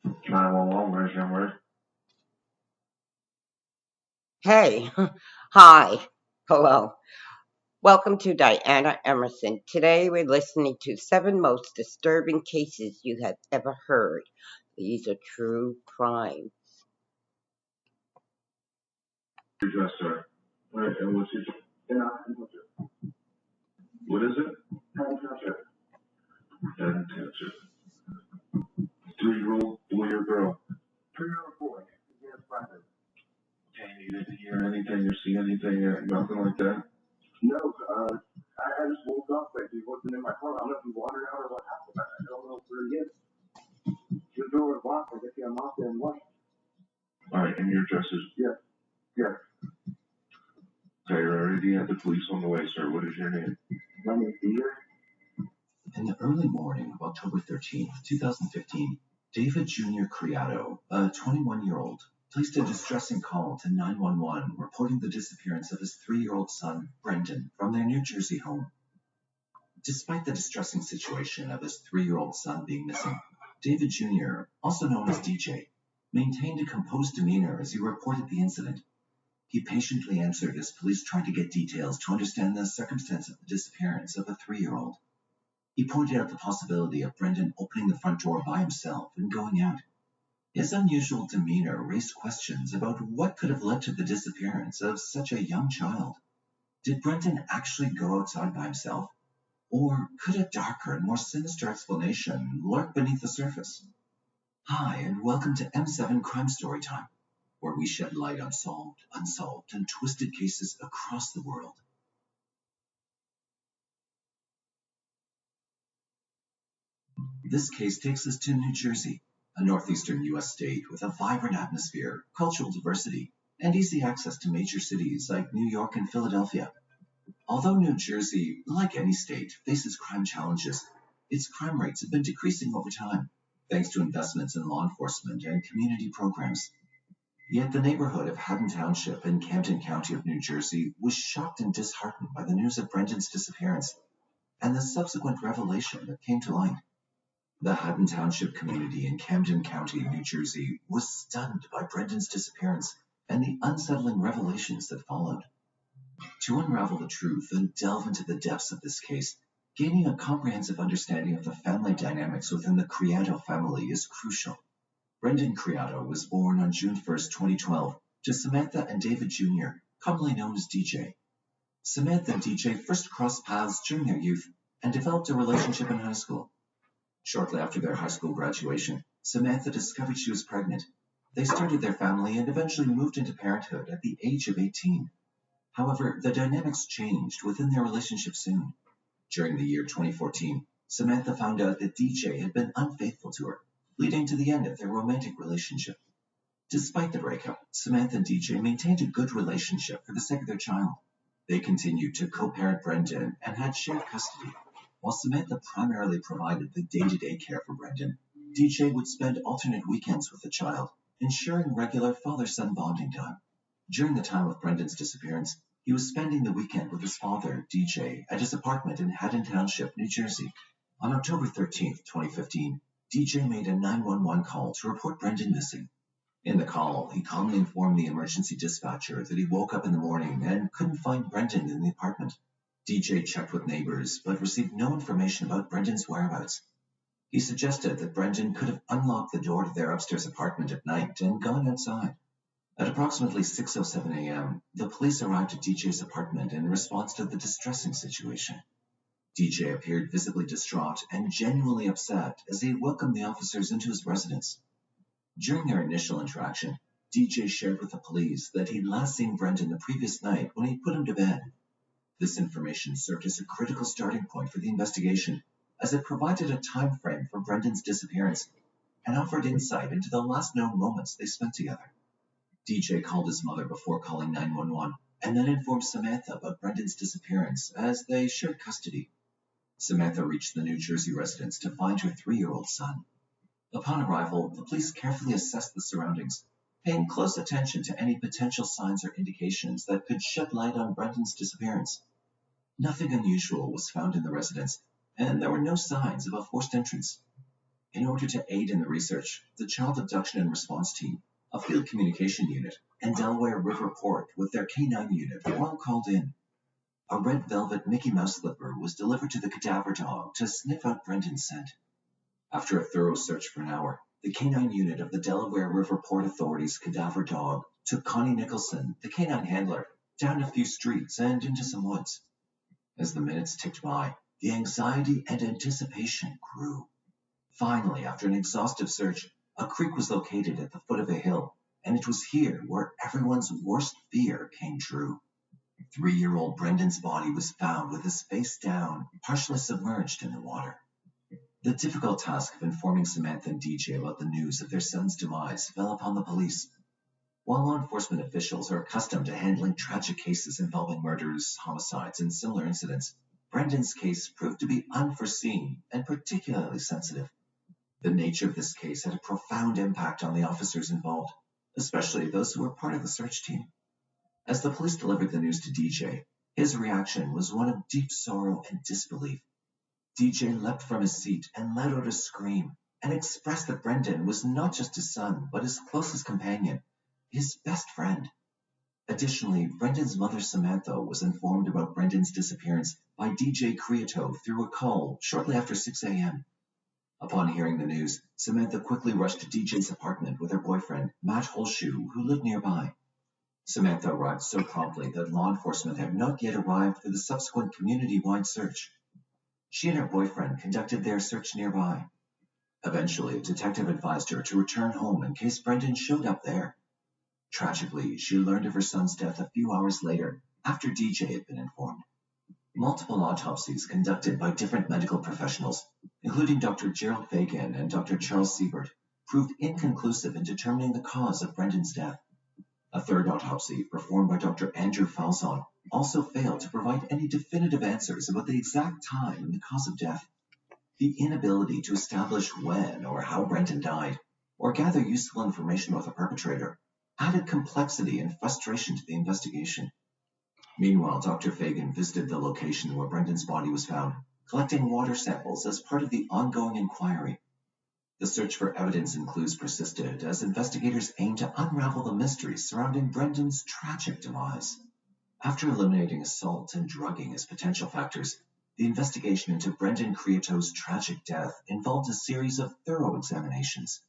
911, where's your word? Hey, hi, hello. Welcome to Diana Emerson. Today we're listening to 7 most disturbing cases you have ever heard. These are true crime. Yes, sir. Right, and what's your... Yeah, what is it? Head cancer. Head cancer. 3-year-old boy or girl? 3-year-old boy. Yes, private. Okay, you didn't hear anything or see anything or nothing like that? No, I just woke up, like, he wasn't in my car. I don't know if he wandered out or what happened. I don't know where he is. The door was locked. I guess he unlocked it and left. Alright, and your address is? Yes. Yes. Okay, you're already at the police on the way, sir. What is your name? My name is Peter. In the early morning of October 13th, 2015, David Jr. Criado, a 21-year-old, placed a distressing call to 911 reporting the disappearance of his 3-year-old son, Brendan, from their New Jersey home. Despite the distressing situation of his 3-year-old son being missing, David Jr., also known as DJ, maintained a composed demeanor as he reported the incident. He patiently answered as police tried to get details to understand the circumstance of the disappearance of a 3-year-old. He pointed out the possibility of Brendan opening the front door by himself and going out. His unusual demeanor raised questions about what could have led to the disappearance of such a young child. Did Brendan actually go outside by himself? Or could a darker and more sinister explanation lurk beneath the surface? Hi, and welcome to M7 Crime Story Time, where we shed light on solved, unsolved, and twisted cases across the world. This case takes us to New Jersey, a northeastern U.S. state with a vibrant atmosphere, cultural diversity, and easy access to major cities like New York and Philadelphia. Although New Jersey, like any state, faces crime challenges, its crime rates have been decreasing over time, thanks to investments in law enforcement and community programs. Yet the neighborhood of Haddon Township in Camden County of New Jersey was shocked and disheartened by the news of Brendan's disappearance and the subsequent revelation that came to light. The Haddon Township community in Camden County, New Jersey, was stunned by Brendan's disappearance and the unsettling revelations that followed. To unravel the truth and delve into the depths of this case, gaining a comprehensive understanding of the family dynamics within the Criado family is crucial. Brendan Criado was born on June 1st, 2012, to Samantha and David Jr., commonly known as DJ. Samantha and DJ first crossed paths during their youth and developed a relationship in high school. Shortly after their high school graduation, Samantha discovered she was pregnant. They started their family and eventually moved into parenthood at the age of 18. However, the dynamics changed within their relationship soon. During the year 2014, Samantha found out that DJ had been unfaithful to her, leading to the end of their romantic relationship. Despite the breakup, Samantha and DJ maintained a good relationship for the sake of their child. They continued to co-parent Brendan and had shared custody. While Samantha primarily provided the day-to-day care for Brendan, DJ would spend alternate weekends with the child, ensuring regular father-son bonding time. During the time of Brendan's disappearance, he was spending the weekend with his father, DJ, at his apartment in Haddon Township, New Jersey. On October 13th, 2015, DJ made a 911 call to report Brendan missing. In the call, he calmly informed the emergency dispatcher that he woke up in the morning and couldn't find Brendan in the apartment. DJ checked with neighbors, but received no information about Brendan's whereabouts. He suggested that Brendan could have unlocked the door to their upstairs apartment at night and gone outside. At approximately 6:07 a.m., the police arrived at DJ's apartment in response to the distressing situation. DJ appeared visibly distraught and genuinely upset as he welcomed the officers into his residence. During their initial interaction, DJ shared with the police that he'd last seen Brendan the previous night when he put him to bed. This information served as a critical starting point for the investigation, as it provided a time frame for Brendan's disappearance and offered insight into the last known moments they spent together. DJ called his mother before calling 911 and then informed Samantha about Brendan's disappearance as they shared custody. Samantha reached the New Jersey residence to find her 3-year-old son. Upon arrival, the police carefully assessed the surroundings, paying close attention to any potential signs or indications that could shed light on Brendan's disappearance. Nothing unusual was found in the residence, and there were no signs of a forced entrance. In order to aid in the research, the Child Abduction and Response Team, a field communication unit, and Delaware River Port with their K9 unit were all called in. A red velvet Mickey Mouse slipper was delivered to the cadaver dog to sniff out Brendan's scent. After a thorough search for an hour, the K9 unit of the Delaware River Port Authority's cadaver dog took Connie Nicholson, the K9 handler, down a few streets and into some woods. As the minutes ticked by, the anxiety and anticipation grew. Finally, after an exhaustive search, a creek was located at the foot of a hill, and it was here where everyone's worst fear came true. 3-year-old Brendan's body was found with his face down, partially submerged in the water. The difficult task of informing Samantha and DJ about the news of their son's demise fell upon the police. While law enforcement officials are accustomed to handling tragic cases involving murders, homicides, and similar incidents, Brendan's case proved to be unforeseen and particularly sensitive. The nature of this case had a profound impact on the officers involved, especially those who were part of the search team. As the police delivered the news to DJ, his reaction was one of deep sorrow and disbelief. DJ leapt from his seat and let out a scream and expressed that Brendan was not just his son, but his closest companion, his best friend. Additionally, Brendan's mother Samantha was informed about Brendan's disappearance by DJ Creoto through a call shortly after 6 a.m. Upon hearing the news, Samantha quickly rushed to DJ's apartment with her boyfriend, Matt Holshoe, who lived nearby. Samantha arrived so promptly that law enforcement had not yet arrived for the subsequent community-wide search. She and her boyfriend conducted their search nearby. Eventually, a detective advised her to return home in case Brendan showed up there. Tragically, she learned of her son's death a few hours later, after DJ had been informed. Multiple autopsies conducted by different medical professionals, including Dr. Gerald Fagan and Dr. Charles Siebert, proved inconclusive in determining the cause of Brendan's death. A third autopsy, performed by Dr. Andrew Falzon, also failed to provide any definitive answers about the exact time and the cause of death. The inability to establish when or how Brendan died, or gather useful information about the perpetrator, added complexity and frustration to the investigation. Meanwhile, Dr. Fagan visited the location where Brendan's body was found, collecting water samples as part of the ongoing inquiry. The search for evidence and clues persisted as investigators aimed to unravel the mysteries surrounding Brendan's tragic demise. After eliminating assault and drugging as potential factors, the investigation into Brendan Creoto's tragic death involved a series of thorough examinations.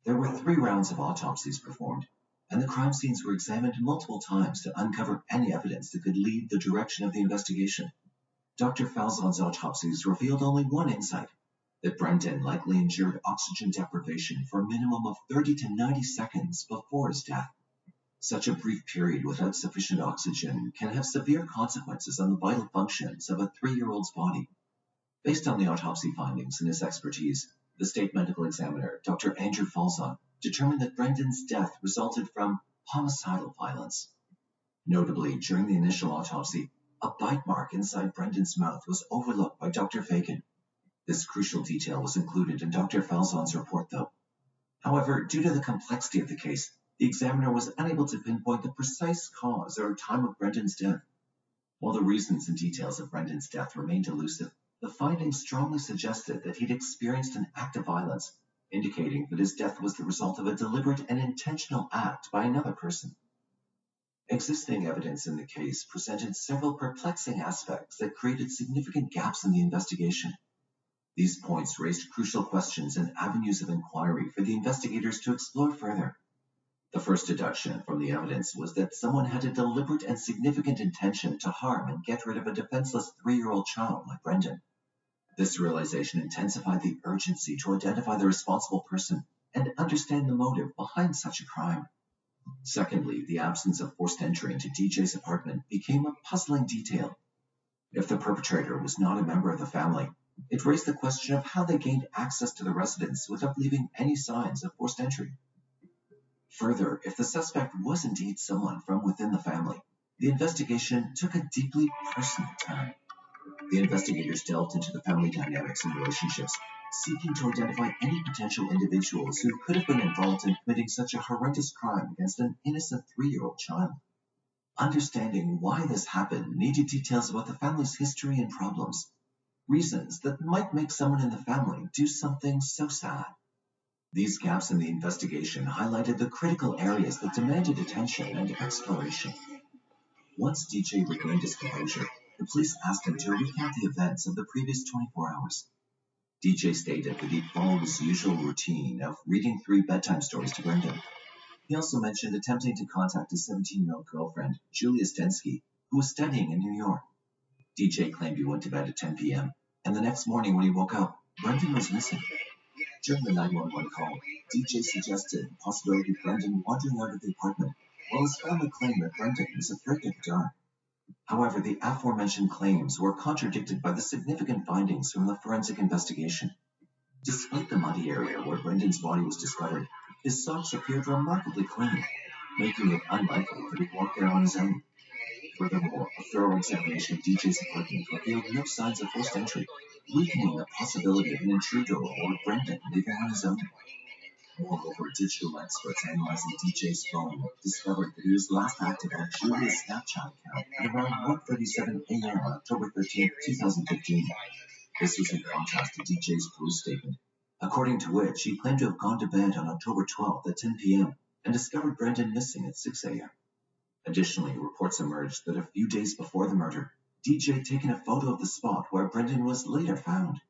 There were 3 rounds of autopsies performed, and the crime scenes were examined multiple times to uncover any evidence that could lead the direction of the investigation. Dr. Falzon's autopsies revealed only one insight, that Brendan likely endured oxygen deprivation for a minimum of 30 to 90 seconds before his death. Such a brief period without sufficient oxygen can have severe consequences on the vital functions of a 3-year-old's body. Based on the autopsy findings and his expertise, the state medical examiner, Dr. Andrew Falzon, determined that Brendan's death resulted from homicidal violence. Notably, during the initial autopsy, a bite mark inside Brendan's mouth was overlooked by Dr. Fagan. This crucial detail was included in Dr. Falzon's report, though. However, due to the complexity of the case, the examiner was unable to pinpoint the precise cause or time of Brendan's death. While the reasons and details of Brendan's death remained elusive, the findings strongly suggested that he'd experienced an act of violence, indicating that his death was the result of a deliberate and intentional act by another person. Existing evidence in the case presented several perplexing aspects that created significant gaps in the investigation. These points raised crucial questions and avenues of inquiry for the investigators to explore further. The first deduction from the evidence was that someone had a deliberate and significant intention to harm and get rid of a defenseless 3-year-old child like Brendan. This realization intensified the urgency to identify the responsible person and understand the motive behind such a crime. Secondly, the absence of forced entry into DJ's apartment became a puzzling detail. If the perpetrator was not a member of the family, it raised the question of how they gained access to the residence without leaving any signs of forced entry. Further, if the suspect was indeed someone from within the family, the investigation took a deeply personal turn. The investigators delved into the family dynamics and relationships, seeking to identify any potential individuals who could have been involved in committing such a horrendous crime against an innocent 3-year-old child. Understanding why this happened needed details about the family's history and problems. reasons that might make someone in the family do something so sad. These gaps in the investigation highlighted the critical areas that demanded attention and exploration. Once DJ regained his composure, the police asked him to recount the events of the previous 24 hours. DJ stated that he followed his usual routine of reading 3 bedtime stories to Brendan. He also mentioned attempting to contact his 17-year-old girlfriend, Julia Stensky, who was studying in New York. DJ claimed he went to bed at 10 p.m., and the next morning when he woke up, Brendan was missing. During the 911 call, DJ suggested the possibility of Brendan wandering out of the apartment, while his family claimed that Brendan was afraid of the dark. However, the aforementioned claims were contradicted by the significant findings from the forensic investigation. Despite the muddy area where Brendan's body was discovered, his socks appeared remarkably clean, making it unlikely that he walked there on his own. Furthermore, a thorough examination of DJ's apartment revealed no signs of forced entry, weakening the possibility of an intruder or Brendan living on his own. Moreover, digital experts analyzing DJ's phone discovered that he was last active on Julia's Snapchat account at around 1:37 a.m. on October 13, 2015. This was in contrast to DJ's police statement, according to which he claimed to have gone to bed on October 12th at 10 p.m. and discovered Brendan missing at 6 a.m. Additionally, reports emerged that a few days before the murder, DJ had taken a photo of the spot where Brendan was later found.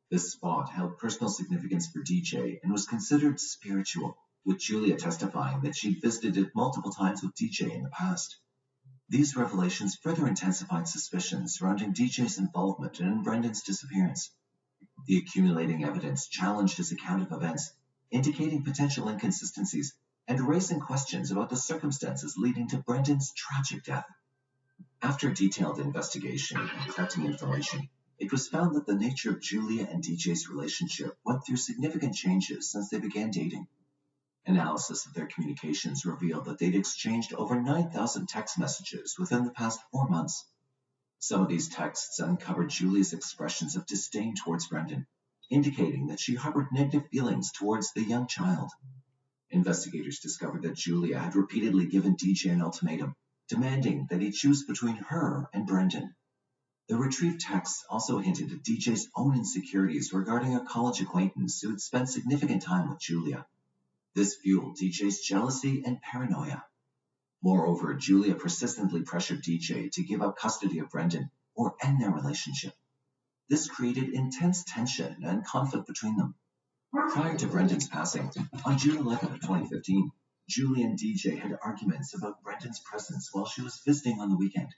This spot held personal significance for DJ and was considered spiritual, with Julia testifying that she'd visited it multiple times with DJ in the past. These revelations further intensified suspicions surrounding DJ's involvement in Brendan's disappearance. The accumulating evidence challenged his account of events, indicating potential inconsistencies and raising questions about the circumstances leading to Brendan's tragic death. After detailed investigation and collecting information, it was found that the nature of Julia and DJ's relationship went through significant changes since they began dating. Analysis of their communications revealed that they'd exchanged over 9,000 text messages within the past 4 months. Some of these texts uncovered Julia's expressions of disdain towards Brendan, indicating that she harbored negative feelings towards the young child. Investigators discovered that Julia had repeatedly given DJ an ultimatum, demanding that he choose between her and Brendan. The retrieved texts also hinted at DJ's own insecurities regarding a college acquaintance who had spent significant time with Julia. This fueled DJ's jealousy and paranoia. Moreover, Julia persistently pressured DJ to give up custody of Brendan or end their relationship. This created intense tension and conflict between them. Prior to Brendan's passing, on June 11, 2015, Julia and DJ had arguments about Brendan's presence while she was visiting on the weekend.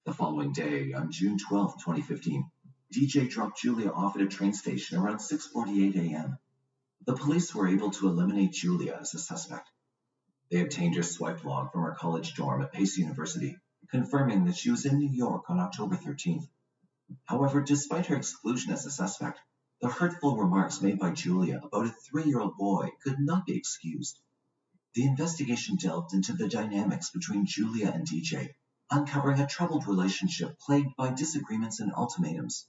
The following day, on June 12, 2015, DJ dropped Julia off at a train station around 6:48 a.m. The police were able to eliminate Julia as a suspect. They obtained her swipe log from her college dorm at Pace University, confirming that she was in New York on October 13th. However, despite her exclusion as a suspect, the hurtful remarks made by Julia about a 3-year-old boy could not be excused. The investigation delved into the dynamics between Julia and DJ, uncovering a troubled relationship plagued by disagreements and ultimatums.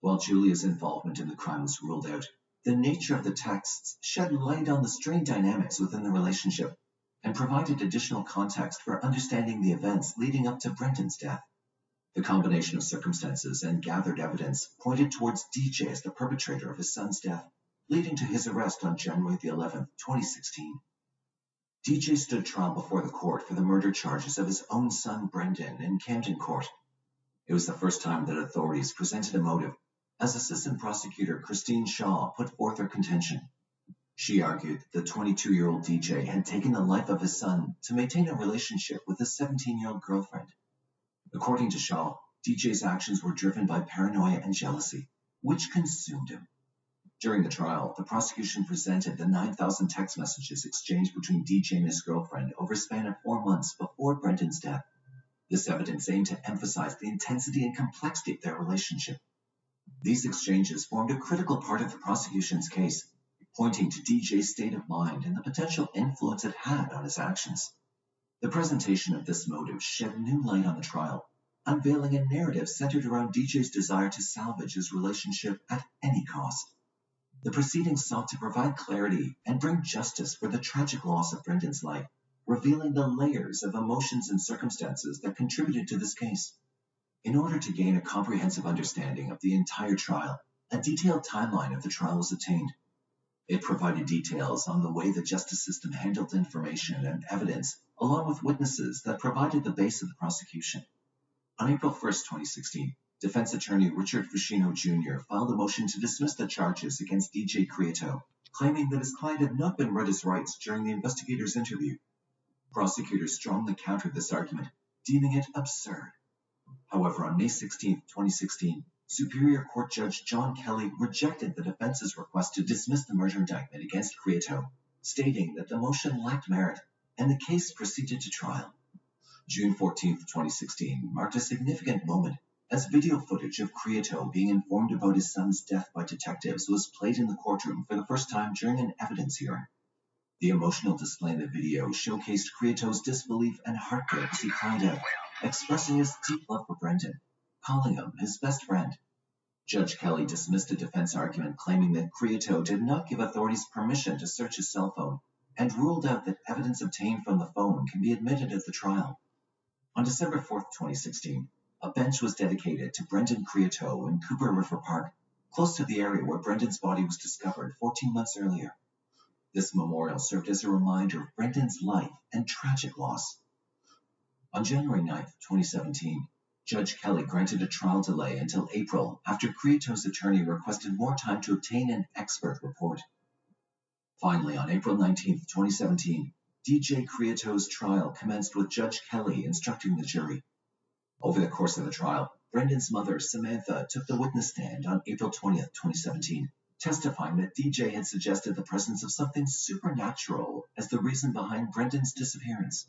While Julia's involvement in the crime was ruled out, the nature of the texts shed light on the strained dynamics within the relationship and provided additional context for understanding the events leading up to Brendan's death. The combination of circumstances and gathered evidence pointed towards DJ as the perpetrator of his son's death, leading to his arrest on January 11, 2016. DJ stood trial before the court for the murder charges of his own son Brendan in Camden Court. It was the first time that authorities presented a motive, as Assistant Prosecutor Christine Shaw put forth her contention. She argued that the 22-year-old DJ had taken the life of his son to maintain a relationship with his 17-year-old girlfriend. According to Shaw, DJ's actions were driven by paranoia and jealousy, which consumed him. During the trial, the prosecution presented the 9,000 text messages exchanged between DJ and his girlfriend over a span of 4 months before Brendan's death. This evidence aimed to emphasize the intensity and complexity of their relationship. These exchanges formed a critical part of the prosecution's case, pointing to DJ's state of mind and the potential influence it had on his actions. The presentation of this motive shed new light on the trial, unveiling a narrative centered around DJ's desire to salvage his relationship at any cost. The proceedings sought to provide clarity and bring justice for the tragic loss of Brendan's life, revealing the layers of emotions and circumstances that contributed to this case. In order to gain a comprehensive understanding of the entire trial, a detailed timeline of the trial was obtained. It provided details on the way the justice system handled information and evidence, along with witnesses that provided the base of the prosecution. On April 1, 2016, defense attorney Richard Fushino Jr. filed a motion to dismiss the charges against DJ Crieto, claiming that his client had not been read his rights during the investigator's interview. Prosecutors strongly countered this argument, deeming it absurd. However, on May 16, 2016, Superior Court Judge John Kelly rejected the defense's request to dismiss the murder indictment against Crieto, stating that the motion lacked merit and the case proceeded to trial. June 14, 2016 marked a significant moment as video footage of Crieto being informed about his son's death by detectives was played in the courtroom for the first time during an evidence hearing. The emotional display in the video showcased Crieto's disbelief and heartbreak as he cried out, expressing his deep love for Brendan, calling him his best friend. Judge Kelly dismissed the defense argument, claiming that Crieto did not give authorities permission to search his cell phone, and ruled out that evidence obtained from the phone can be admitted at the trial. On December 4, 2016, a bench was dedicated to Brendan Crieto in Cooper River Park, close to the area where Brendan's body was discovered 14 months earlier. This memorial served as a reminder of Brendan's life and tragic loss. On January 9, 2017, Judge Kelly granted a trial delay until April after Crieto's attorney requested more time to obtain an expert report. Finally, on April 19, 2017, DJ Crieto's trial commenced with Judge Kelly instructing the jury. Over the course of the trial, Brendan's mother, Samantha, took the witness stand on April 20, 2017, testifying that DJ had suggested the presence of something supernatural as the reason behind Brendan's disappearance.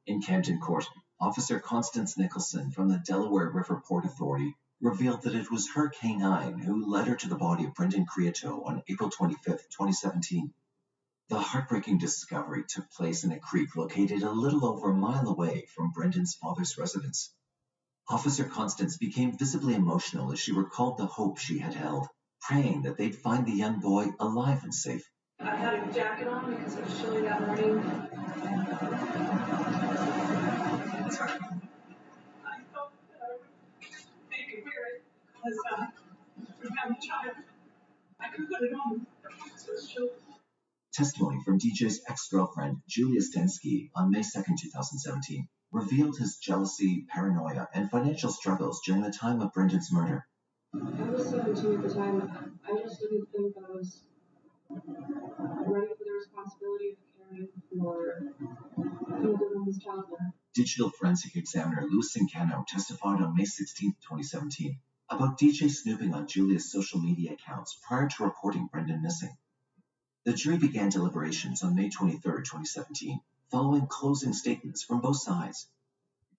In Camden Court, Officer Constance Nicholson from the Delaware River Port Authority revealed that it was her K-9 who led her to the body of Brendan Crieto on April 25, 2017. The heartbreaking discovery took place in a creek located a little over a mile away from Brendan's father's residence. Officer Constance became visibly emotional as she recalled the hope she had held, praying that they'd find the young boy alive and safe. I had a jacket on because it was chilly that morning. I thought that I would maybe wear it because we have a child. I could put it on so it's chilly. Testimony from DJ's ex-girlfriend, Julia Stensky, on May 2, 2017, revealed his jealousy, paranoia, and financial struggles during the time of Brendan's murder. I was 17 at the time. I just didn't think I was ready for the responsibility of caring for another woman's childhood. Digital forensic examiner Louis Sincano testified on May 16, 2017, about DJ snooping on Julia's social media accounts prior to reporting Brendan missing. The jury began deliberations on May 23, 2017, following closing statements from both sides.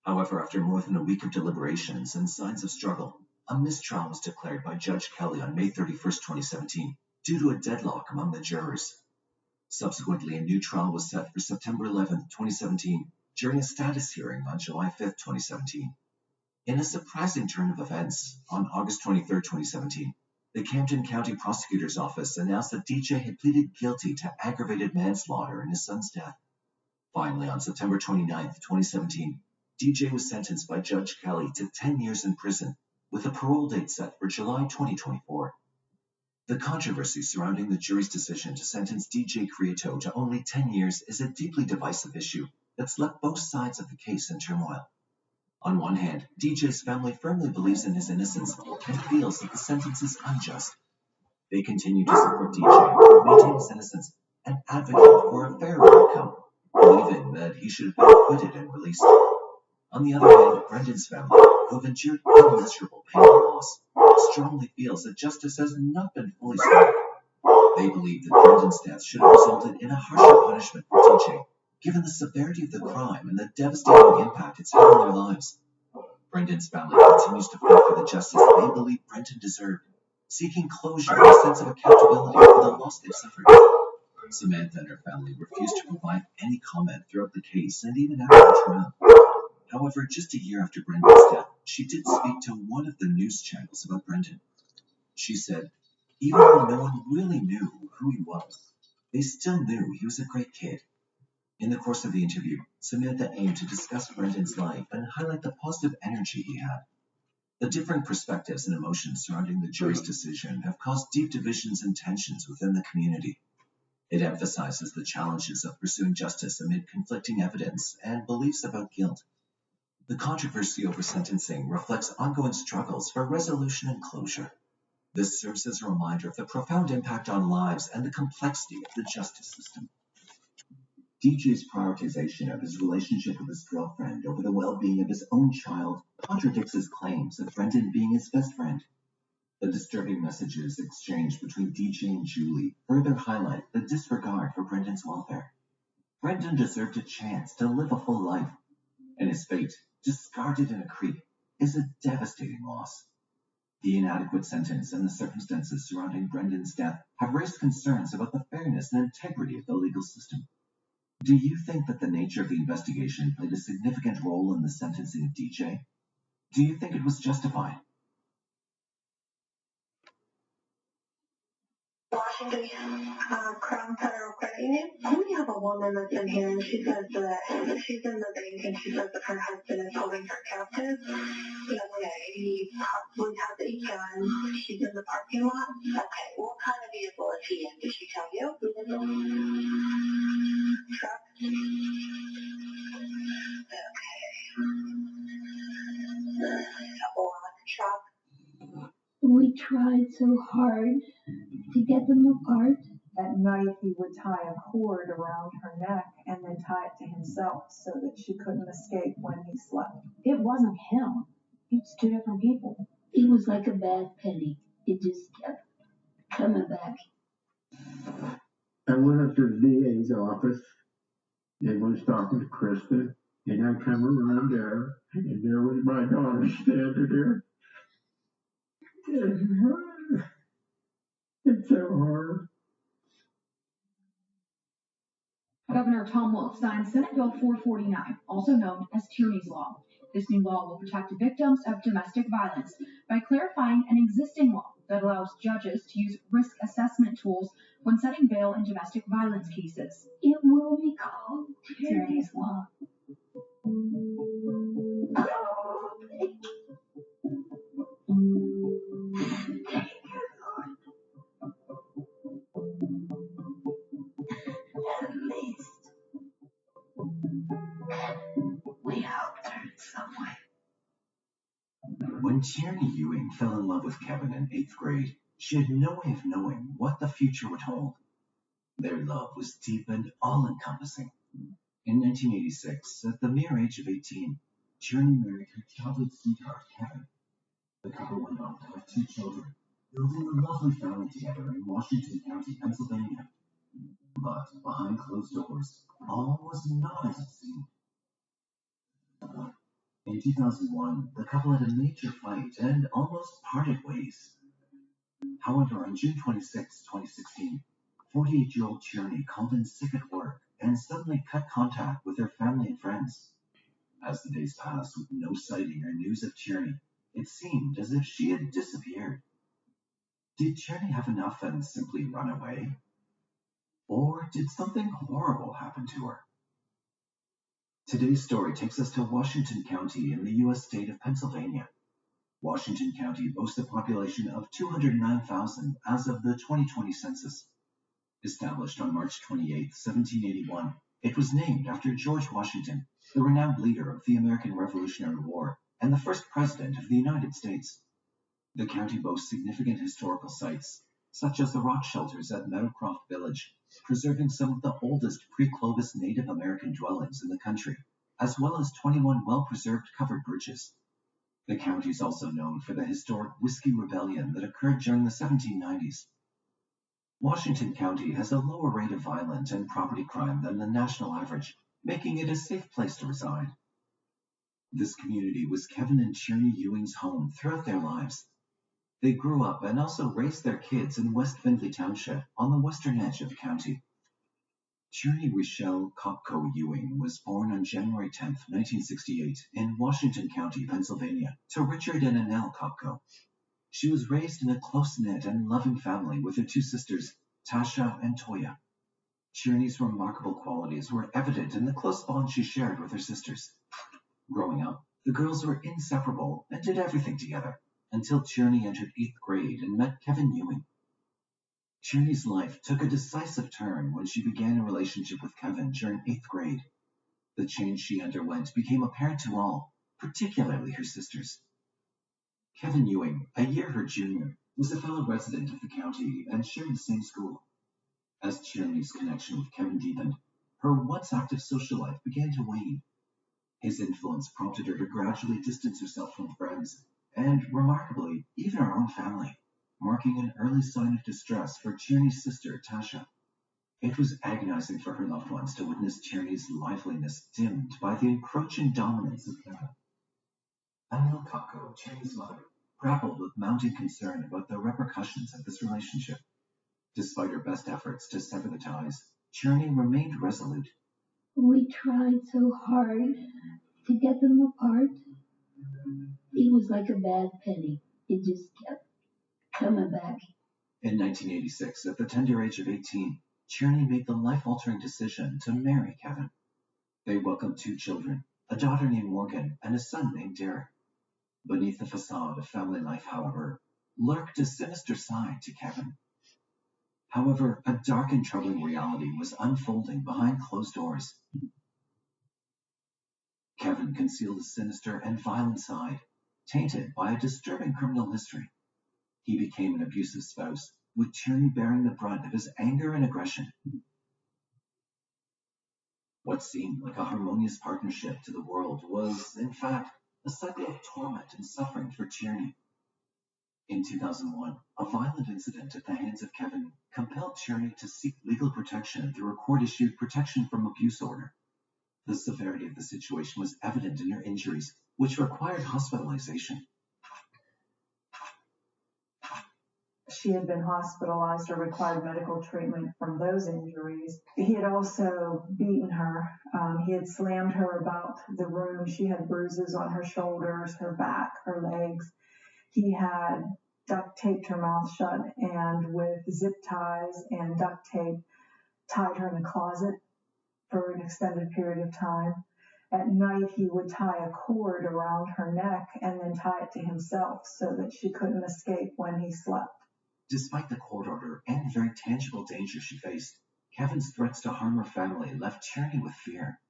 However, after more than a week of deliberations and signs of struggle, a mistrial was declared by Judge Kelly on May 31, 2017, due to a deadlock among the jurors. Subsequently, a new trial was set for September 11, 2017, during a status hearing on July 5, 2017. In a surprising turn of events, on August 23, 2017, the Camden County Prosecutor's Office announced that DJ had pleaded guilty to aggravated manslaughter in his son's death. Finally, on September 29, 2017, DJ was sentenced by Judge Kelly to 10 years in prison, with a parole date set for July 2024. The controversy surrounding the jury's decision to sentence DJ Crieto to only 10 years is a deeply divisive issue that's left both sides of the case in turmoil. On one hand, DJ's family firmly believes in his innocence and feels that the sentence is unjust. They continue to support DJ, maintain his innocence, and advocate for a fair outcome, believing that he should have been acquitted and released. On the other hand, Brendan's family, who have endured immeasurable pain and loss, strongly feels that justice has not been fully served. They believe that Brendan's death should have resulted in a harsher punishment for DJ, given the severity of the crime and the devastating impact it's had on their lives. Brendan's family continues to fight for the justice they believe Brendan deserved, seeking closure and a sense of accountability for the loss they've suffered. Samantha and her family refused to provide any comment throughout the case and even after the trial. However, just a year after Brendan's death, she did speak to one of the news channels about Brendan. She said, even though no one really knew who he was, they still knew he was a great kid. In the course of the interview, Samantha aimed to discuss Brendan's life and highlight the positive energy he had. The different perspectives and emotions surrounding the jury's decision have caused deep divisions and tensions within the community. It emphasizes the challenges of pursuing justice amid conflicting evidence and beliefs about guilt. The controversy over sentencing reflects ongoing struggles for resolution and closure. This serves as a reminder of the profound impact on lives and the complexity of the justice system. DJ's prioritization of his relationship with his girlfriend over the well-being of his own child contradicts his claims of Brendan being his best friend. The disturbing messages exchanged between DJ and Julie further highlight the disregard for Brendan's welfare. Brendan deserved a chance to live a full life, and his fate, discarded in a creek, is a devastating loss. The inadequate sentence and the circumstances surrounding Brendan's death have raised concerns about the fairness and integrity of the legal system. Do you think that the nature of the investigation played a significant role in the sentencing of DJ? Do you think it was justified? Washington Crown Federal Credit Union. We have a woman that's in here, and she says that she's in the bank, and she says that her husband is holding her captive. Okay, he possibly has a gun. She's in the parking lot. Okay, what kind of vehicle is he in? Did she tell you? Truck. Okay. A black truck. We tried so hard to get them apart. At night, he would tie a cord around her neck and then tie it to himself so that she couldn't escape when he slept. It wasn't him. It's two different people. It was like a bad penny. It just kept coming back. I went up to the DA's office and was talking to Kristen, and I come around there, and there was my daughter standing there. It's so hard. Governor Tom Wolf signed Senate Bill 449, also known as Tierney's Law. This new law will protect victims of domestic violence by clarifying an existing law that allows judges to use risk assessment tools when setting bail in domestic violence cases. It will be called Tierney's Law. At least we helped her in some way. When Tierney Ewing fell in love with Kevin in 8th grade, she had no way of knowing what the future would hold. Their love was deep and all-encompassing. In 1986, at the mere age of 18, Tierney married her childhood sweetheart, Kevin. The couple went on to have 2 children, building a lovely family together in Washington County, Pennsylvania. But behind closed doors, all was not as it seemed. In 2001, the couple had a major fight and almost parted ways. However, on June 26, 2016, 48-year-old Tierney called in sick at work and suddenly cut contact with her family and friends. As the days passed with no sighting or news of Tierney, it seemed as if she had disappeared. Did Tierney have enough and simply run away? Or did something horrible happen to her? Today's story takes us to Washington County in the U.S. state of Pennsylvania. Washington County boasts a population of 209,000 as of the 2020 census. Established on March 28, 1781, it was named after George Washington, the renowned leader of the American Revolutionary War and the first president of the United States. The county boasts significant historical sites, such as the rock shelters at Meadowcroft Village, preserving some of the oldest pre-Clovis Native American dwellings in the country, as well as 21 well-preserved covered bridges. The county is also known for the historic Whiskey Rebellion that occurred during the 1790s. Washington County has a lower rate of violent and property crime than the national average, making it a safe place to reside. This community was Kevin and Tierney Ewing's home throughout their lives. They grew up and also raised their kids in West Findlay Township on the western edge of the county. Tierney Rochelle Kopko Ewing was born on January 10, 1968, in Washington County, Pennsylvania, to Richard and Annelle Kopko. She was raised in a close-knit and loving family with her 2 sisters, Tasha and Toya. Tierney's remarkable qualities were evident in the close bond she shared with her sisters. Growing up, The girls were inseparable and did everything together until Tierney entered 8th grade and met Kevin Ewing. Tierney's life took a decisive turn when she began a relationship with Kevin during 8th grade. The change she underwent became apparent to all, particularly her sisters. Kevin Ewing, a year her junior, was a fellow resident of the county and shared the same school. As Tierney's connection with Kevin deepened, her once active social life began to wane. His influence prompted her to gradually distance herself from friends, and, remarkably, even her own family, marking an early sign of distress for Tierney's sister, Tasha. It was agonizing for her loved ones to witness Tierney's liveliness dimmed by the encroaching dominance of Kevin. Emil Kopko, Tierney's mother, grappled with mounting concern about the repercussions of this relationship. Despite her best efforts to sever the ties, Tierney remained resolute. We tried so hard to get them apart. He was like a bad penny. It just kept coming back. In 1986, at the tender age of 18, Tierney made the life-altering decision to marry Kevin. They welcomed 2 children, a daughter named Morgan and a son named Derek. Beneath the facade of family life, however, lurked a sinister side to Kevin. However, a dark and troubling reality was unfolding behind closed doors. Kevin concealed a sinister and violent side, tainted by a disturbing criminal history. He became an abusive spouse, with Tierney bearing the brunt of his anger and aggression. What seemed like a harmonious partnership to the world was, in fact, a cycle of torment and suffering for Tierney. In 2001, a violent incident at the hands of Kevin compelled Tierney to seek legal protection through a court-issued protection from abuse order. The severity of the situation was evident in her injuries, which required hospitalization. She had been hospitalized or required medical treatment from those injuries. He had also beaten her. He had slammed her about the room. She had bruises on her shoulders, her back, her legs. He had duct taped her mouth shut and with zip ties and duct tape tied her in a closet for an extended period of time. At night, he would tie a cord around her neck and then tie it to himself so that she couldn't escape when he slept. Despite the court order and very tangible danger she faced, Kevin's threats to harm her family left Tierney with fear.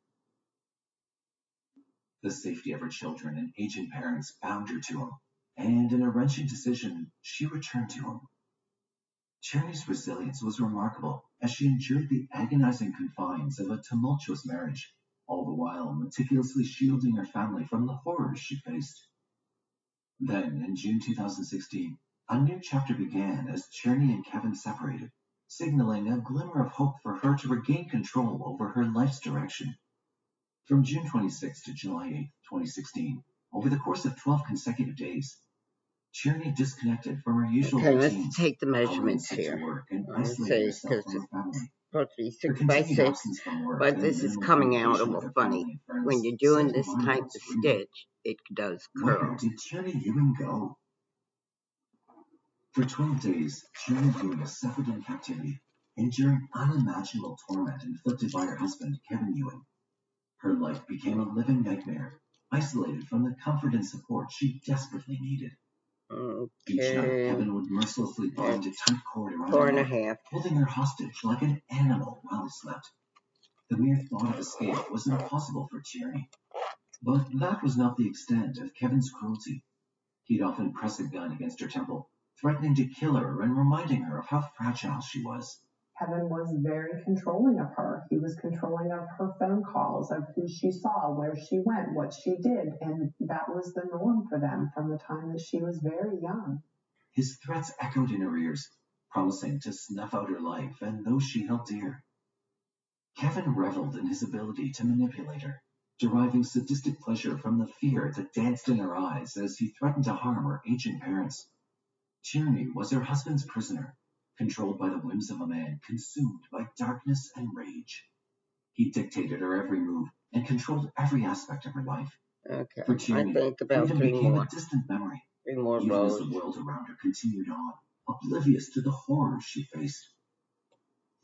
The safety of her children and aging parents bound her to him, and in a wrenching decision, she returned to him. Tierney's resilience was remarkable as she endured the agonizing confines of a tumultuous marriage, all the while meticulously shielding her family from the horrors she faced. Then, in June 2016, a new chapter began as Tierney and Kevin separated, signaling a glimmer of hope for her to regain control over her life's direction. From June 26 to July 8, 2016, over the course of 12 consecutive days, Tierney disconnected from her usual routines. Let's take the measurements here. Let's see, because it's supposed to be 6 by 6, but this is coming out a little funny. When you're doing this type of stitch, it does curl. Where did Tierney Ewing go? For 12 days, Tierney Ewing suffered in captivity, enduring unimaginable torment inflicted by her husband, Kevin Ewing. Her life became a living nightmare, isolated from the comfort and support she desperately needed. Each night, Kevin would mercilessly bind a tight cord around her neck, holding her hostage like an animal while he slept. The mere thought of escape was impossible for Tierney. But that was not the extent of Kevin's cruelty. He'd often press a gun against her temple, threatening to kill her and reminding her of how fragile she was. Kevin was very controlling of her. He was controlling of her phone calls, of who she saw, where she went, what she did, and that was the norm for them from the time that she was very young. His threats echoed in her ears, promising to snuff out her life and those she held dear. Kevin reveled in his ability to manipulate her, deriving sadistic pleasure from the fear that danced in her eyes as he threatened to harm her aging parents. Tierney was her husband's prisoner, controlled by the whims of a man consumed by darkness and rage. He dictated her every move and controlled every aspect of her life. Okay, for Tierney, I think about freedom 3 became more. a distant memory, 3 more even rows. as the world around her continued on, oblivious to the horrors she faced.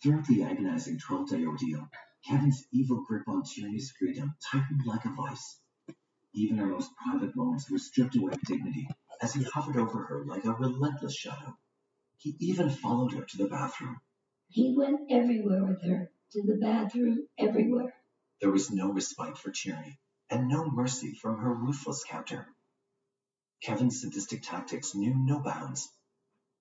Throughout the agonizing 12-day ordeal, Kevin's evil grip on Tierney's freedom tightened like a vice. Even her most private moments were stripped away of dignity as he hovered over her like a relentless shadow. He even followed her to the bathroom. He went everywhere with her, to the bathroom, everywhere. There was no respite for Tierney, and no mercy from her ruthless captor. Kevin's sadistic tactics knew no bounds.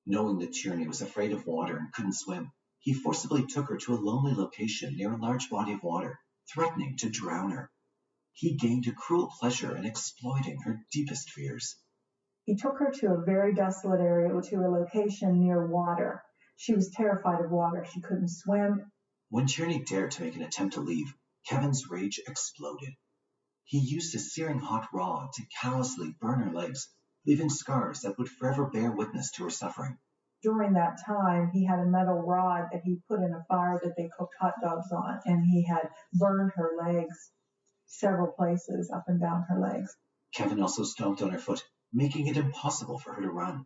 Knowing that Tierney was afraid of water and couldn't swim, he forcibly took her to a lonely location near a large body of water, threatening to drown her. He gained a cruel pleasure in exploiting her deepest fears. He took her to a very desolate area, to a location near water. She was terrified of water. She couldn't swim. When Tierney dared to make an attempt to leave, Kevin's rage exploded. He used a searing hot rod to callously burn her legs, leaving scars that would forever bear witness to her suffering. During that time, he had a metal rod that he put in a fire that they cooked hot dogs on, and he had burned her legs several places up and down her legs. Kevin also stomped on her foot, making it impossible for her to run.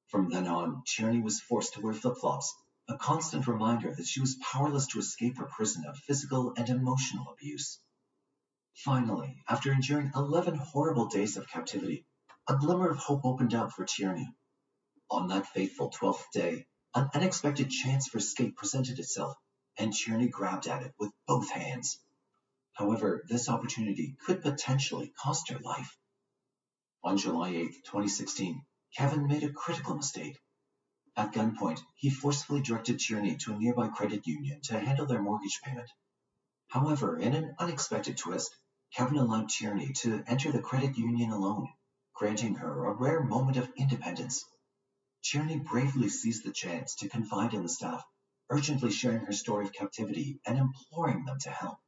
From then on, Tierney was forced to wear flip-flops, a constant reminder that she was powerless to escape her prison of physical and emotional abuse. Finally, after enduring 11 horrible days of captivity, a glimmer of hope opened up for Tierney. On that fateful 12th day, an unexpected chance for escape presented itself, and Tierney grabbed at it with both hands. However, this opportunity could potentially cost her life. On July 8, 2016, Kevin made a critical mistake. At gunpoint, he forcefully directed Tierney to a nearby credit union to handle their mortgage payment. However, in an unexpected twist, Kevin allowed Tierney to enter the credit union alone, granting her a rare moment of independence. Tierney bravely seized the chance to confide in the staff, urgently sharing her story of captivity and imploring them to help.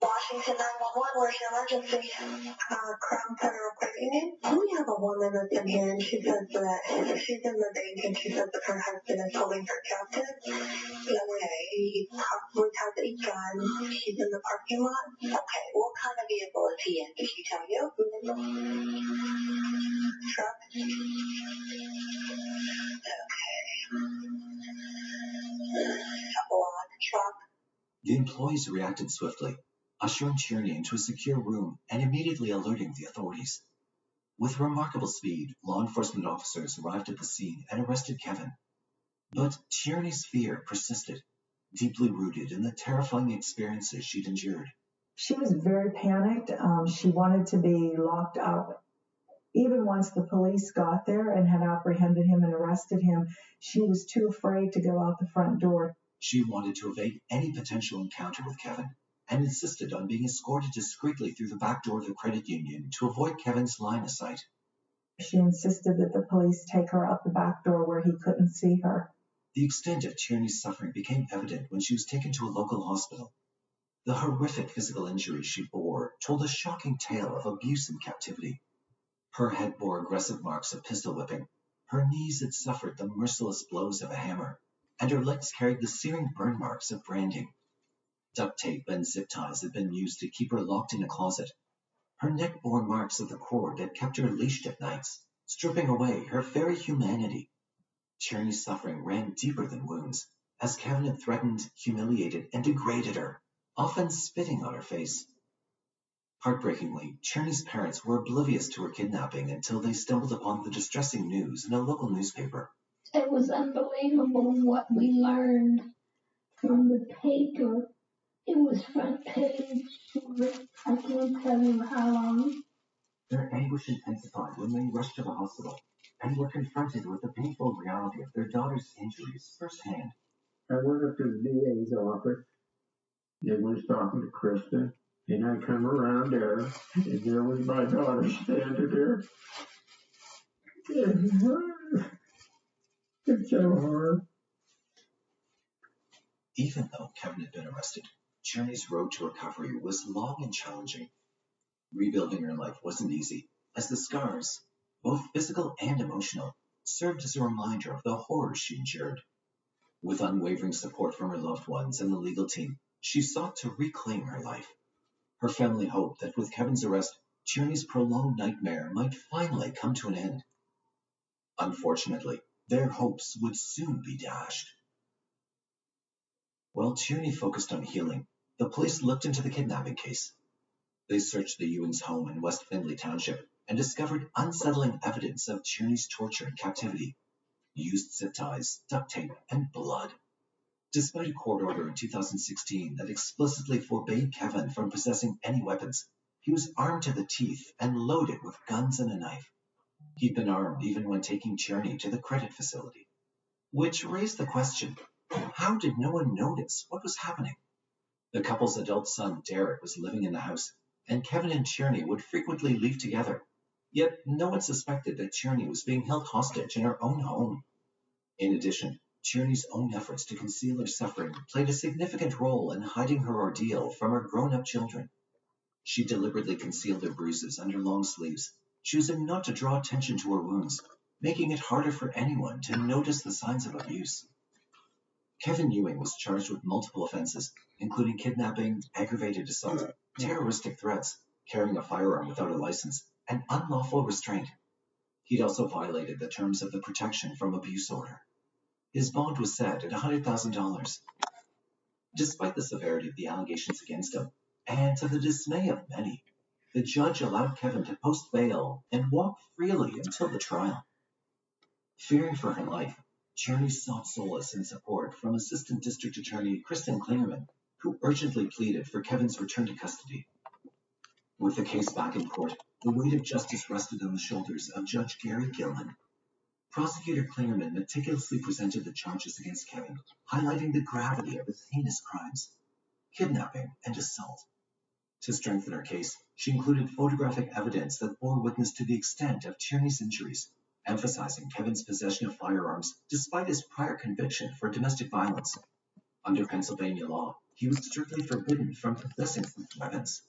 Washington 911, where's your emergency? Crown Federal Credit Union. We have a woman that's in here and she says that she's in the bank and she says that her husband is holding her captive. Okay, he has a gun. She's in the parking lot. Okay, what kind of vehicle is he in? Did she tell you? Truck? Okay. A black truck. The employees reacted swiftly, ushering Tierney into a secure room and immediately alerting the authorities. With remarkable speed, law enforcement officers arrived at the scene and arrested Kevin. But Tierney's fear persisted, deeply rooted in the terrifying experiences she'd endured. She was very panicked. She wanted to be locked up. Even once the police got there and had apprehended him and arrested him, she was too afraid to go out the front door. She wanted to evade any potential encounter with Kevin and insisted on being escorted discreetly through the back door of the credit union to avoid Kevin's line of sight. She insisted that the police take her out the back door where he couldn't see her. The extent of Tierney's suffering became evident when she was taken to a local hospital. The horrific physical injuries she bore told a shocking tale of abuse in captivity. Her head bore aggressive marks of pistol whipping, her knees had suffered the merciless blows of a hammer, and her legs carried the searing burn marks of branding. Duct tape and zip ties had been used to keep her locked in a closet. Her neck bore marks of the cord that kept her leashed at nights, stripping away her very humanity. Tierney's suffering ran deeper than wounds, as Kevin had threatened, humiliated, and degraded her, often spitting on her face. Heartbreakingly, Tierney's parents were oblivious to her kidnapping until they stumbled upon the distressing news in a local newspaper. It was unbelievable what we learned from the paper. It was front page. I can't tell you how long. Their anguish intensified when they rushed to the hospital and were confronted with the painful reality of their daughter's injuries firsthand. I went up to the DA's office. They was talking to Krista, and I come around there, and there was my daughter standing there. It's so hard. Even though Kevin had been arrested, Tierney's road to recovery was long and challenging. Rebuilding her life wasn't easy, as the scars, both physical and emotional, served as a reminder of the horrors she endured. With unwavering support from her loved ones and the legal team, she sought to reclaim her life. Her family hoped that with Kevin's arrest, Tierney's prolonged nightmare might finally come to an end. Unfortunately, their hopes would soon be dashed. While Tierney focused on healing, the police looked into the kidnapping case. They searched the Ewing's home in West Findlay Township and discovered unsettling evidence of Tierney's torture and captivity: used zip ties, duct tape, and blood. Despite a court order in 2016 that explicitly forbade Kevin from possessing any weapons, he was armed to the teeth and loaded with guns and a knife. He'd been armed even when taking Tierney to the credit facility. Which raised the question, how did no one notice what was happening? The couple's adult son, Derek, was living in the house, and Kevin and Tierney would frequently leave together. Yet no one suspected that Tierney was being held hostage in her own home. In addition, Tierney's own efforts to conceal her suffering played a significant role in hiding her ordeal from her grown-up children. She deliberately concealed her bruises under long sleeves, choosing not to draw attention to her wounds, making it harder for anyone to notice the signs of abuse. Kevin Ewing was charged with multiple offenses, including kidnapping, aggravated assault, terroristic threats, carrying a firearm without a license, and unlawful restraint. He'd also violated the terms of the Protection from Abuse Order. His bond was set at $100,000. Despite the severity of the allegations against him, and to the dismay of many, the judge allowed Kevin to post bail and walk freely until the trial. Fearing for her life, Tierney sought solace and support from Assistant District Attorney Kristen Klingerman, who urgently pleaded for Kevin's return to custody. With the case back in court, the weight of justice rested on the shoulders of Judge Gary Gilman. Prosecutor Klingerman meticulously presented the charges against Kevin, highlighting the gravity of his heinous crimes: kidnapping and assault. To strengthen her case, she included photographic evidence that bore witness to the extent of Tierney's injuries, emphasizing Kevin's possession of firearms despite his prior conviction for domestic violence. Under Pennsylvania law, he was strictly forbidden from possessing such weapons.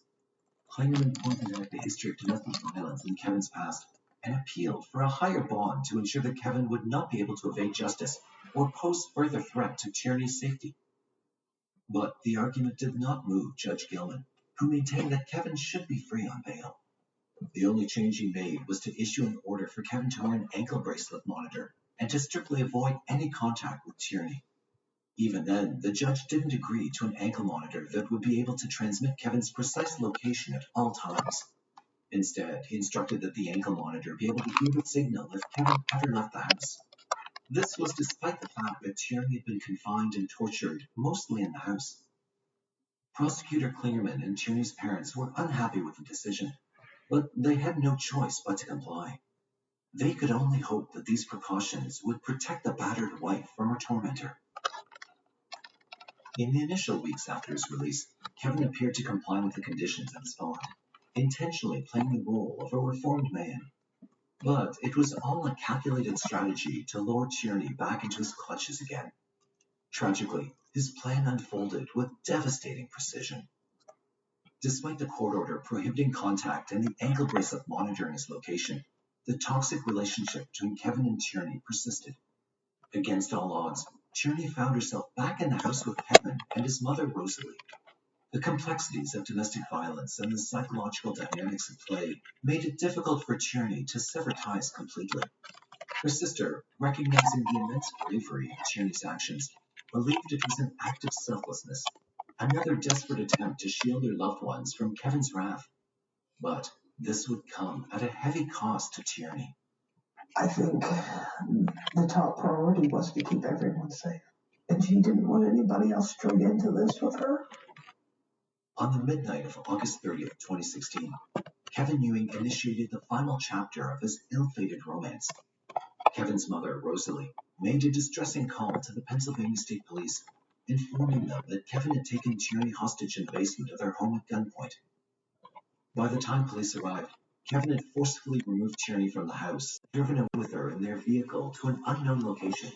Klingerman pointed out the history of domestic violence in Kevin's past and appealed for a higher bond to ensure that Kevin would not be able to evade justice or pose further threat to Tierney's safety. But the argument did not move Judge Gilman, who maintained that Kevin should be free on bail. The only change he made was to issue an order for Kevin to wear an ankle bracelet monitor and to strictly avoid any contact with Tierney. Even then, the judge didn't agree to an ankle monitor that would be able to transmit Kevin's precise location at all times. Instead, he instructed that the ankle monitor be able to give a signal if Kevin ever left the house. This was despite the fact that Tierney had been confined and tortured mostly in the house. Prosecutor Klingerman and Tierney's parents were unhappy with the decision, but they had no choice but to comply. They could only hope that these precautions would protect the battered wife from her tormentor. In the initial weeks after his release, Kevin appeared to comply with the conditions of his bond, intentionally playing the role of a reformed man. But it was all a calculated strategy to lure Tierney back into his clutches again. Tragically, his plan unfolded with devastating precision. Despite the court order prohibiting contact and the ankle bracelet monitoring his location, the toxic relationship between Kevin and Tierney persisted. Against all odds, Tierney found herself back in the house with Kevin and his mother, Rosalie. The complexities of domestic violence and the psychological dynamics at play made it difficult for Tierney to sever ties completely. Her sister, recognizing the immense bravery of Tierney's actions, believed it was an act of selflessness, another desperate attempt to shield their loved ones from Kevin's wrath. But this would come at a heavy cost to Tierney. I think the top priority was to keep everyone safe. And she didn't want anybody else straight into this with her. On the midnight of August 30th, 2016, Kevin Ewing initiated the final chapter of his ill-fated romance. Kevin's mother, Rosalie, made a distressing call to the Pennsylvania State Police, informing them that Kevin had taken Tierney hostage in the basement of their home at gunpoint. By the time police arrived, Kevin had forcefully removed Tierney from the house, driven away with her in their vehicle to an unknown location.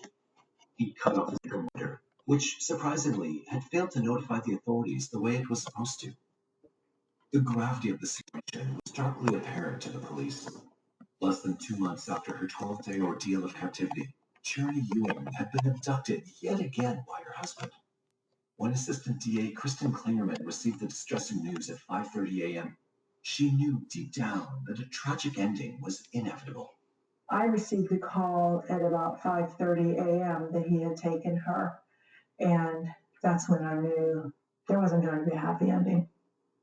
He'd cut off his ankle monitor, which, surprisingly, had failed to notify the authorities the way it was supposed to. The gravity of the situation was starkly apparent to the police. Less than 2 months after her 12-day ordeal of captivity, Tierney Ewing had been abducted yet again by her husband. When Assistant DA Kristen Klingerman received the distressing news at 5:30 a.m., she knew deep down that a tragic ending was inevitable. I received a call at about 5:30 a.m. that he had taken her, and that's when I knew there wasn't going to be a happy ending.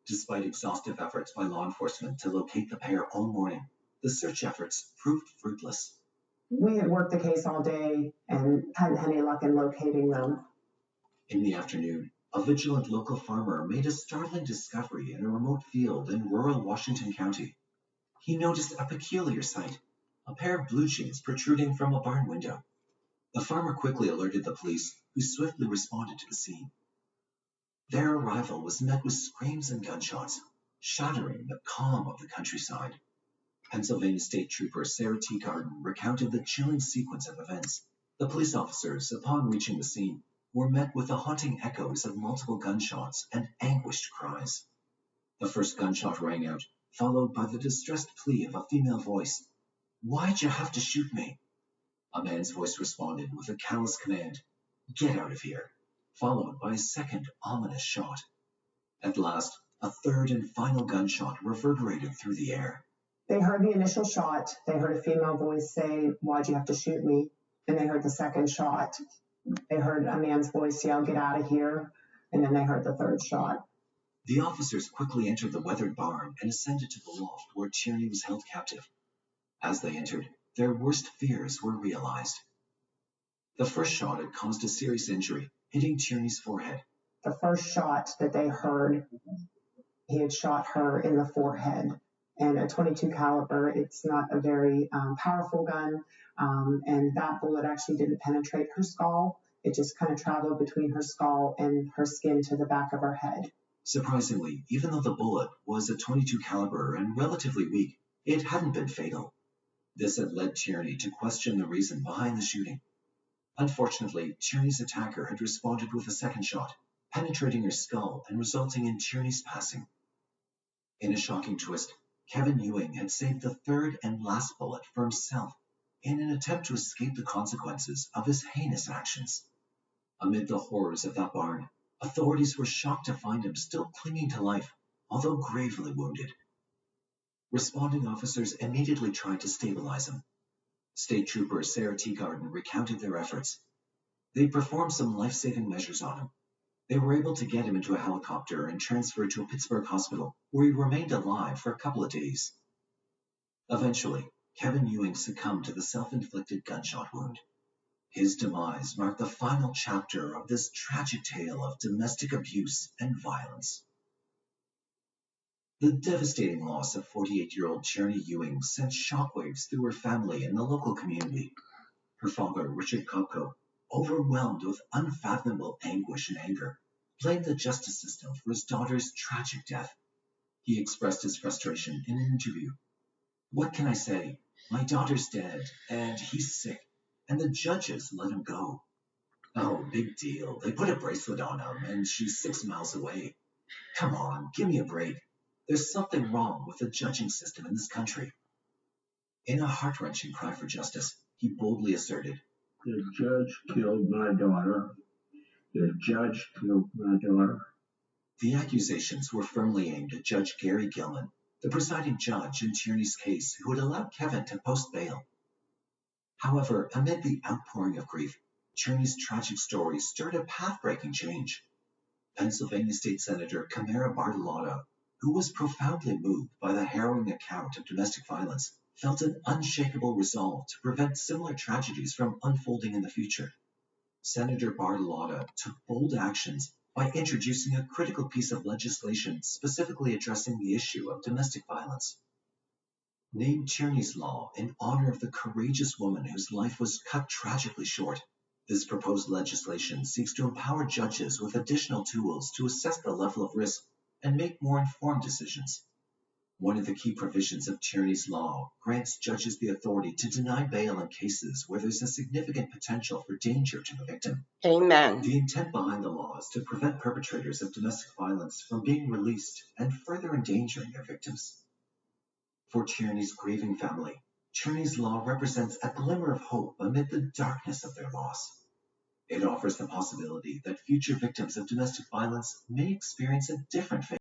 Despite exhaustive efforts by law enforcement to locate the pair all morning, the search efforts proved fruitless. We had worked the case all day and hadn't had any luck in locating them. In the afternoon, a vigilant local farmer made a startling discovery in a remote field in rural Washington County. He noticed a peculiar sight, a pair of blue jeans protruding from a barn window. The farmer quickly alerted the police, who swiftly responded to the scene. Their arrival was met with screams and gunshots, shattering the calm of the countryside. Pennsylvania State Trooper Sarah Teagarden recounted the chilling sequence of events. The police officers, upon reaching the scene, were met with the haunting echoes of multiple gunshots and anguished cries. The first gunshot rang out, followed by the distressed plea of a female voice. "Why'd you have to shoot me?" A man's voice responded with a callous command, "Get out of here," followed by a second ominous shot. At last, a third and final gunshot reverberated through the air. They heard the initial shot. They heard a female voice say, "Why'd you have to shoot me?" And they heard the second shot. They heard a man's voice yell, "Get out of here." And then they heard the third shot. The officers quickly entered the weathered barn and ascended to the loft where Tierney was held captive. As they entered, their worst fears were realized. The first shot had caused a serious injury, hitting Tierney's forehead. The first shot that they heard, he had shot her in the forehead. And a .22 caliber, it's not a very powerful gun, and that bullet actually didn't penetrate her skull. It just kind of traveled between her skull and her skin to the back of her head. Surprisingly, even though the bullet was a .22 caliber and relatively weak, it hadn't been fatal. This had led Tierney to question the reason behind the shooting. Unfortunately, Tierney's attacker had responded with a second shot, penetrating her skull and resulting in Tierney's passing. In a shocking twist, Kevin Ewing had saved the third and last bullet for himself in an attempt to escape the consequences of his heinous actions. Amid the horrors of that barn, authorities were shocked to find him still clinging to life, although gravely wounded. Responding officers immediately tried to stabilize him. State Trooper Sarah Teagarden recounted their efforts. They performed some life-saving measures on him. They were able to get him into a helicopter and transferred to a Pittsburgh hospital, where he remained alive for a couple of days. Eventually, Kevin Ewing succumbed to the self-inflicted gunshot wound. His demise marked the final chapter of this tragic tale of domestic abuse and violence. The devastating loss of 48-year-old Tierney Ewing sent shockwaves through her family and the local community. Her father, Richard Kopko, overwhelmed with unfathomable anguish and anger, blamed the justice system for his daughter's tragic death. He expressed his frustration in an interview. "What can I say? My daughter's dead, and he's sick, and the judges let him go. Oh, big deal. They put a bracelet on him, and she's 6 miles away. Come on, give me a break. There's something wrong with the judging system in this country." In a heart-wrenching cry for justice, he boldly asserted, "The judge killed my daughter. The judge killed my daughter." The accusations were firmly aimed at Judge Gary Gilman, the presiding judge in Tierney's case who had allowed Kevin to post bail. However, amid the outpouring of grief, Tierney's tragic story stirred a path-breaking change. Pennsylvania State Senator Camara Bartolotta, who was profoundly moved by the harrowing account of domestic violence, felt an unshakable resolve to prevent similar tragedies from unfolding in the future. Senator Bartolotta took bold actions by introducing a critical piece of legislation specifically addressing the issue of domestic violence. Named Tierney's Law in honor of the courageous woman whose life was cut tragically short, this proposed legislation seeks to empower judges with additional tools to assess the level of risk and make more informed decisions. One of the key provisions of Tierney's Law grants judges the authority to deny bail in cases where there's a significant potential for danger to the victim. Amen. The intent behind the law is to prevent perpetrators of domestic violence from being released and further endangering their victims. For Tierney's grieving family, Tierney's Law represents a glimmer of hope amid the darkness of their loss. It offers the possibility that future victims of domestic violence may experience a different fate.